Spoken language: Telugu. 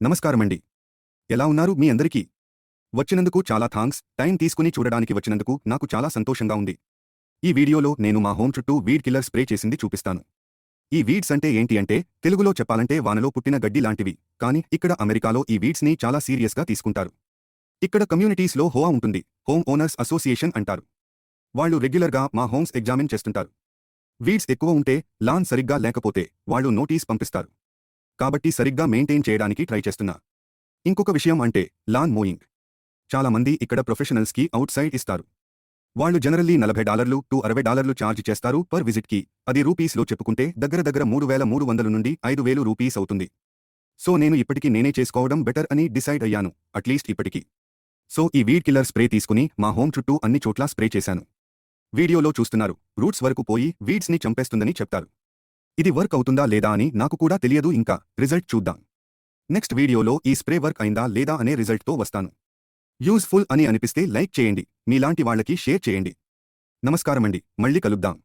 నమస్కారమండి. ఎలా ఉన్నారు మీ అందరికీ? వచ్చినందుకు చాలా థాంక్స్. టైం తీసుకుని చూడడానికి వచ్చినందుకు నాకు చాలా సంతోషంగా ఉంది. ఈ వీడియోలో నేను మా హోమ్ చుట్టూ వీడ్ కిల్లర్ స్ప్రే చేసింది చూపిస్తాను. ఈ వీడ్స్ అంటే ఏంటి అంటే, తెలుగులో చెప్పాలంటే వానలో పుట్టిన గడ్డి లాంటివి. కానీ ఇక్కడ అమెరికాలో ఈ వీడ్స్ని చాలా సీరియస్గా తీసుకుంటారు. ఇక్కడ కమ్యూనిటీస్లో హోవా ఉంటుంది. హోమ్ ఓనర్స్ అసోసియేషన్ అంటారు. వాళ్ళు రెగ్యులర్గా మా హోమ్స్ ఎగ్జామిన్ చేస్తుంటారు. వీడ్స్ ఎక్కువ ఉంటే, లాన్ సరిగ్గా లేకపోతే వాళ్ళు నోటీస్ పంపిస్తారు. కాబట్టి సరిగ్గా మెయింటైన్ చేయడానికి ట్రై చేస్తున్నా. ఇంకొక విషయం అంటే లాన్ మోయింగ్. చాలా మంది ఇక్కడ ప్రొఫెషనల్స్కి అవుట్ సైడ్ ఇస్తారు. వాళ్ళు జనరల్లీ $40 to $60 ఛార్జ్ చేస్తారు పర్ విజిట్కి. అది రూపీస్లో చెప్పుకుంటే దగ్గర 3,300 నుండి 5,000 రూపీస్ అవుతుంది. సో నేను ఇప్పటికి నేనే చేసుకోవడం బెటర్ అని డిసైడ్ అయ్యాను, అట్లీస్ట్ ఇప్పటికి. సో ఈ వీడ్ కిల్లర్ స్ప్రే తీసుకుని మా హోమ్ చుట్టూ అన్ని చోట్లా స్ప్రే చేశాను. వీడియోలో చూస్తున్నారు, రూట్స్ వరకు పోయి వీడ్స్ని చంపేస్తుందని చెప్తారు. ఇది వర్క్ అవుతుందా లేదా అని నాకు కూడా తెలియదు ఇంకా, రిజల్ట్ చూద్దాం. నెక్స్ట్ వీడియోలో ఈ స్ప్రే వర్క్ అయిందా లేదా అనే రిజల్ట్తో వస్తాను. యూజ్ఫుల్ అని అనిపిస్తే లైక్ చేయండి, మీలాంటి వాళ్ళకి షేర్ చేయండి. నమస్కారమండి, మళ్ళీ కలుద్దాం.